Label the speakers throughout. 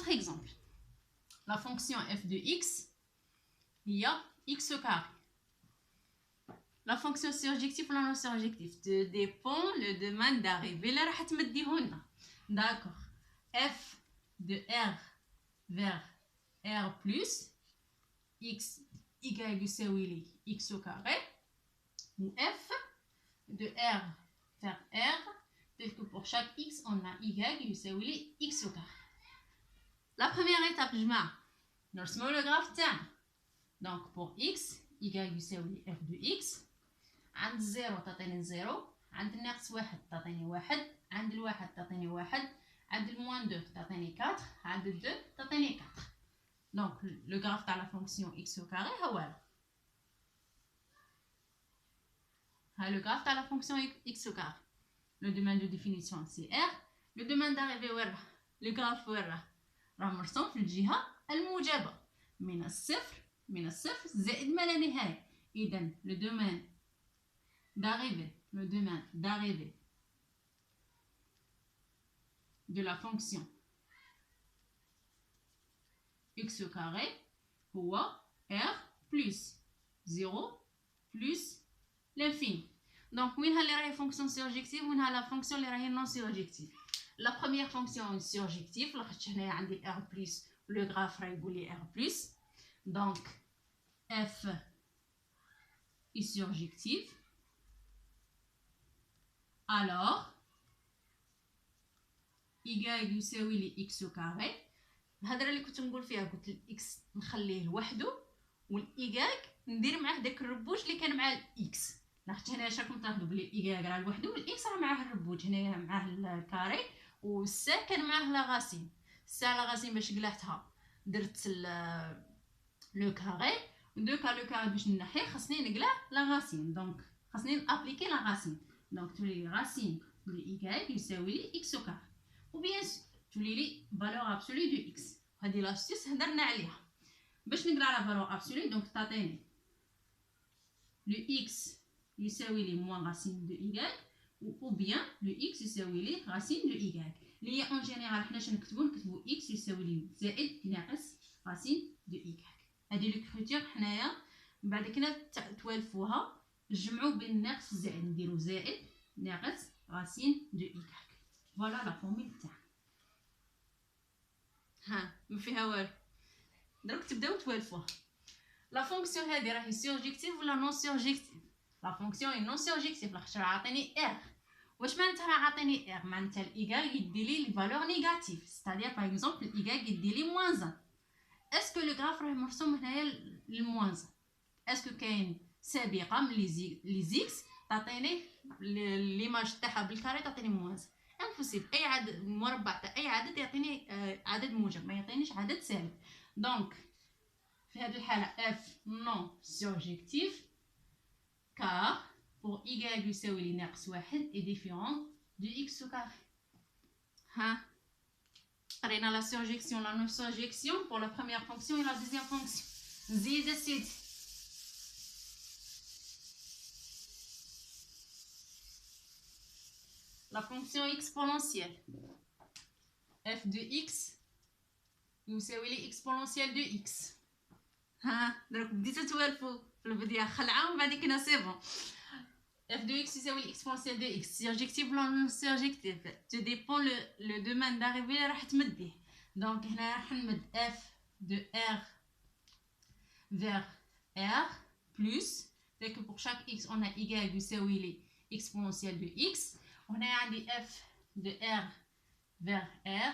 Speaker 1: autre exemple. La fonction f de x, il y a x au carré. La fonction surjective ou la non surjective dépend le domaine d'arrivée. Là, راح تمديهولنا. D'accord. F de R vers R plus x y يساوي لي x au carré. Ou F de R vers R, tel que pour chaque x, on a y يساوي لي x au carré. La première étape, جماعة نرسمو le graphe تاعنا. Donc pour x, y يساوي لي f de x. عند الزيرو تعطيني زيرو، عند الناقص واحد تعطيني واحد، عند الواحد تعطيني واحد، عند الموان دو تعطيني 4، عند الدو تعطيني 4. Donc le graphe تاع la fonction x au carré هو هذا. ها le graphe تاع la fonction x au carré. Le domaine de définition c'est R. Le domaine d'arrivée وين راه؟ le graphe وين راه؟ راه مرسوم في الجهة الموجبة من الصفر زائد ما لا نهاية. إذا le domaine d'arrivée de la fonction x au carré هو r plus 0 plus l'infini. Donc وين اللي راهي fonction surjective وين la fonction اللي راهي non surjective. La première fonction surjective لاحظت هنايا عندي r plus le graphe راه يقول لي r plus. Donc f est surjective. Alors y يساوي لي x au carré. الهضره اللي كنت نقول فيها قلت الاكس نخليه لوحده والايغاك ندير معاه داك الربوج اللي كان مع الاكس. لاحظت هنايا راكم تلاحظوا بلي الايغاك راه لوحده والاكس راه معاه الربوج. هنايا معاه الكاري والسا كان معاه لا غاسين. السا لا غاسين باش قلعتها درت لو كاري ودوكا لو كاري باش نحيه خاصني نقلع لا غاسين. دونك خاصني نابليكي لا غاسين. دونك تولي غاسين دو ايغاك يساوي لي اكس او كاري. وبيان تولي لي فالور ابسولي دو اكس. هذه لاستيس هضرنا عليها باش نقرا على فالور ابسولي. دونك تعطيني لو اكس يساوي لي موان غاسين دو ايغاك او بيان لو اكس يساوي لي غاسين دو ايغاك اللي هي اون جينيرال حنا اش نكتبو اكس يساوي لي زائد ناقص غاسين دو ايغاك. هذه ليكريتور حنايا بعد كنا توالفوها نجمعوا بين الناقص والزائد نديرو زائد ناقص غاسين دو ايغاك. فوالا لا فورميل تاعنا. ها ما فيها والو دروك تبداو توالفوها. لا فونكسيون هذه راهي سيرجيكتيف ولا نون سيرجيكتيف؟ لا فونكسيون هي نون سيرجيكتيف لاخاطش راه عاطيني ار. واش معناتها راه عاطيني ار؟ معناتها الايغال يدي لي لي فالور نيجاتيف. ستادير باغ اكزومبل الايغال يدي لي موان 1. اسكو لو غراف راه مرسوم هنايا للموان 1؟ اسكو كاين سابقه من لي زيكس تعطيني ليماج تاعها بالكاري تعطيني موان 1؟ امبوسيبل. اي عدد مربع تاع اي عدد يعطيني عدد موجب ما يعطينيش عدد سالب. دونك في هذه الحاله f non surjectif car pour y يساوي لي ناقص واحد est différent du x au carré. ها قرينا la surjection la non surjection pour la première fonction et la deuxième fonction. نزيد سيدي la fonction exponentielle f de x يساوي لي exponentielle de x. ها دروك بديتو توالفو في البدايه خلعه ومن بعد كنا سي بون. f de x يساوي لي exponentielle de x surjectif ولا non surjectif تو ديبون لو دومين داريفي اللي راح تمديه. دونك هنا راح نمد f de r vers r plus dès que pour chaque x on a y يساوي لي exponentielle de x. وهنا عندي f de r vers r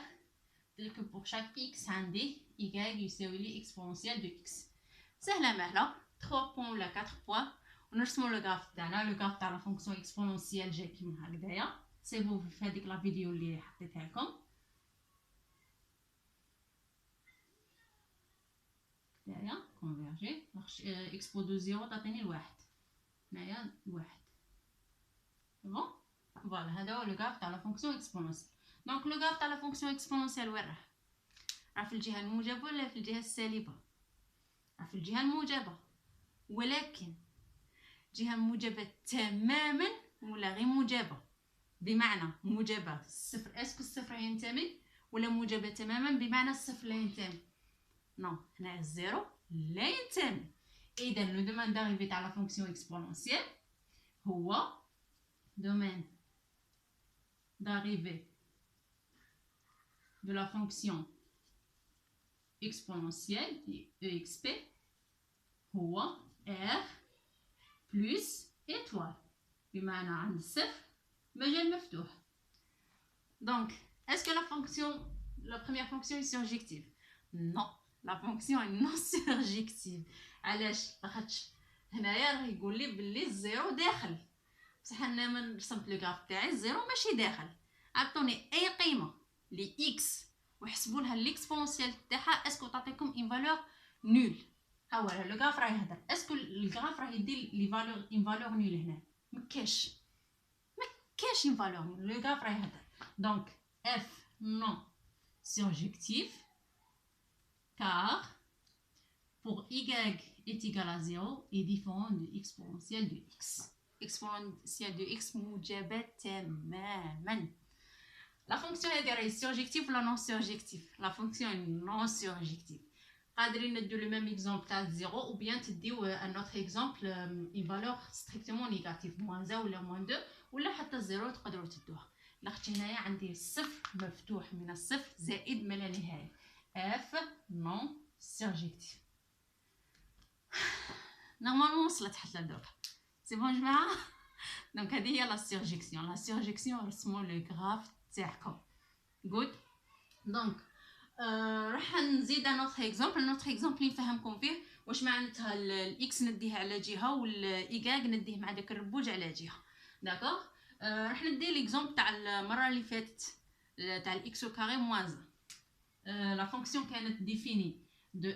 Speaker 1: tel que pour chaque x عندي y يساوي لي exponentielle de x. سهله مهله 3 بوين ولا 4 بوين ونرسمو لو غراف تاعنا. لو غراف تاع لا فونكسيون اكسبونونسيال جاي كيما هكذايا. سي فو في هذيك لا فيديو اللي حطيتها لكم هكذايا كونفيرجي اكسبو دو زيرو تعطيني الواحد. هنايا الواحد بون. فوالا هذا هو لو غراف تاع لا فونكسيون اكسبونونسيال. دونك لو غراف تاع لا فونكسيون اكسبونونسيال وين راه في الجهه الموجبه ولا في الجهه السالبه؟ راه في الجهه الموجبه، ولكن جهه موجبه تماما ولا غير موجبه. بمعنى موجبه الصفر اسكو الصفر ينتمي ولا موجبه تماما بمعنى الصفر لا ينتمي. نو هنا الزيرو لا ينتمي. اذا لو دومين داريفي تاع لا فونكسيون اكسبونونسيال هو دومين d'arrivée de la fonction exponentielle exp هو r plus étoile بمعنى عند الصفر مجال مفتوح. Donc est-ce que la première fonction est surjective? Non, la fonction est non surjective. علاش؟ لاخاطش هنايا راه يقول لي بلي الزيرو داخل، بصح انا من رسمت لو غراف تاعي الزيرو ماشي داخل. عطوني اي قيمه لي اكس وحسبوا لها ليكسبونونسيال تاعها اسكو تعطيكم ان فالور نول. ها هو لو غراف راه يهضر اسكو الغراف راه يدير لي فالور ان فالور نول. هنا مكاش ان فالور نول، لو غراف راه يهضر. دونك اف نون سيرجيكتيف car pour y est égal à 0 est différent de exponentielle de x. Exponentielle de x موجبة تماما. La fonction est surjective ou non surjective? La fonction est non surjective. قادرين نديو le même exemple تاع 0 ou bien تديو un autre exemple une valeur strictement négative moins 1 ولا moins 2 ولا حتى 0 تقدروا تدوها. لاخاطش هنايا عندي الصفر مفتوح من الصفر زائد ما لا نهاية. f non surjective. نورمالمون وصلت حتى لدوك. سي بون جماعه. دونك هذه هي لا سيرجيكسيون رسموا لو غراف تاعكم. جود. دونك راح نزيد نوتر اكزامبل اللي نفهمكم فيه واش معناتها الاكس نديه على جهه والايغاغ نديه مع داك الربوج على جهه. داكوغ. راح ندي ليكزامبل تاع المره اللي فاتت تاع الاكس او كاري موان 1. لا فونكسيون كانت ديفيني de